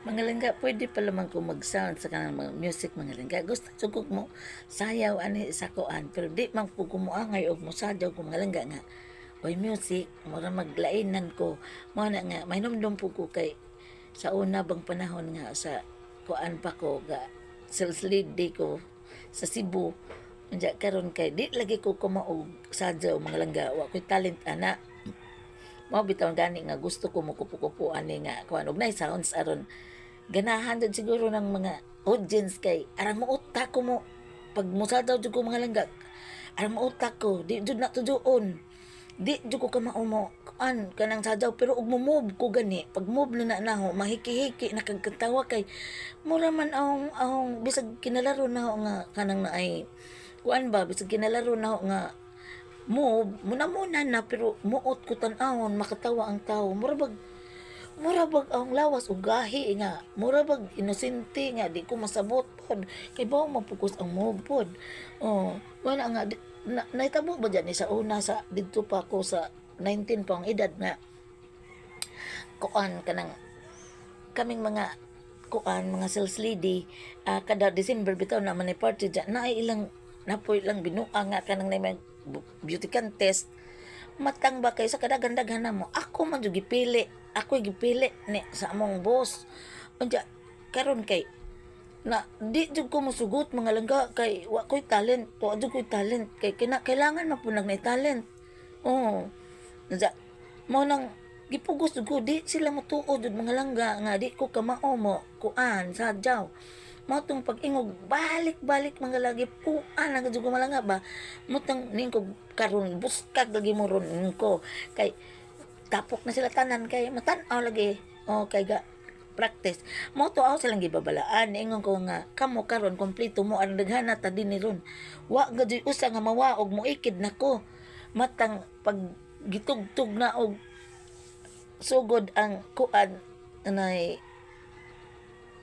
Mga langga, pwede pa lamang ko mag-sound sa kanang mga music mga langga. Gusto sugog mo sayaw ani sa kuan, pero di man po kumuangay og mosadyaw ko mga langga nga. Oy music, mura maglainan ko. Mo na nga mainumdum po ko kay sa una bang panahon nga sa kuan pa ko ga sales lead day ko sa Cebu. Unya karon kay di lagi ko kumaog sadyaw mga langga. Wa ko'y talent ana. Mao bitaw gani nga gusto ko mo kupo ani nga kuan og nay sounds aron ganahan din siguro ng mga audience kay arang mautak ko mo pag musadaw jud ko mga langga arang mautak ko di jud na tuduon di jud ko ka maumo an kanang sadaw pero ug mo move ko gani pag move na naho mahiki-hiki nakagkatawa kay mura man ahong bisag kinalaro na nga kanang naay kuan ba bisag kinalaro na nga move muna na pero muot ko tan-awon makatawa ang tao mura bag ang lawas ugahi nga mura bag inosente nga di ko masabot pod kay bawo mapukus ang mood pod wala nga naitabo ba dyan sa una sa didto pa ako sa 19 pa ang edad nga kuan kanang kaming mga kuan mga sales lady kada December bitaw na man party dyan na ilang napoy lang binuang nga kanang na may beauty contest matang ba kay sa kadaghan-daghan na mo ako man jud gipili ako gipili ni sa among boss unya karon kay na di jud ko mosugot mga langga kay wa ko'y talent wa jud ko'y talent kay kailangan man po nag na talent unya mo nang gipugos jud ko di sila motuod jud mga langga nga di ko kamao mo kuan sadyaw mo tong pag-ingog balik mga lagi puan ang jud ko malanga ba mo tang ning ko karon buskag lagi mo ron ko kay tapok na sila tanan kay matan-aw lagi kay ga practice mo to aw silang gibabalaan ingon ko nga kamo karon kompleto mo ang daghana ta dinhi ron wa gadi usa nga mawaog mo ikid nako matang pag gitugtog na og sugod ang kuan anay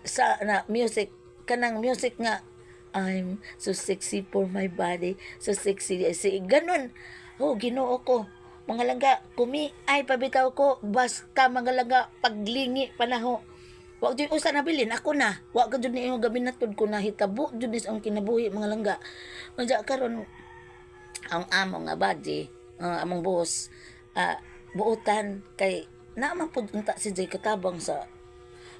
sa na music kanang music nga I'm so sexy for my body so sexy ganon Ginoo ko mga langga kumi ay pabitaw ko basta mga langga paglingi panaho wa jud usa na bilin ako na wa ka jud niyo gabi natod ko na hitabo jud ang kinabuhi mga langga unya karon ang amo nga body among boss buotan kay naman pud unta si Jay katabang sa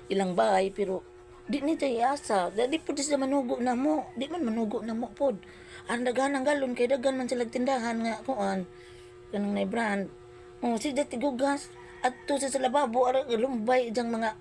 ilang bahay pero di ni Jay asa di pud sila manugo na mo di man manugo na mo pud ang daghan ng galon kay daghan man sila tindahan nga kuan kanang na brand si Jay tigugas at to sa lababo ara lumbay jang mga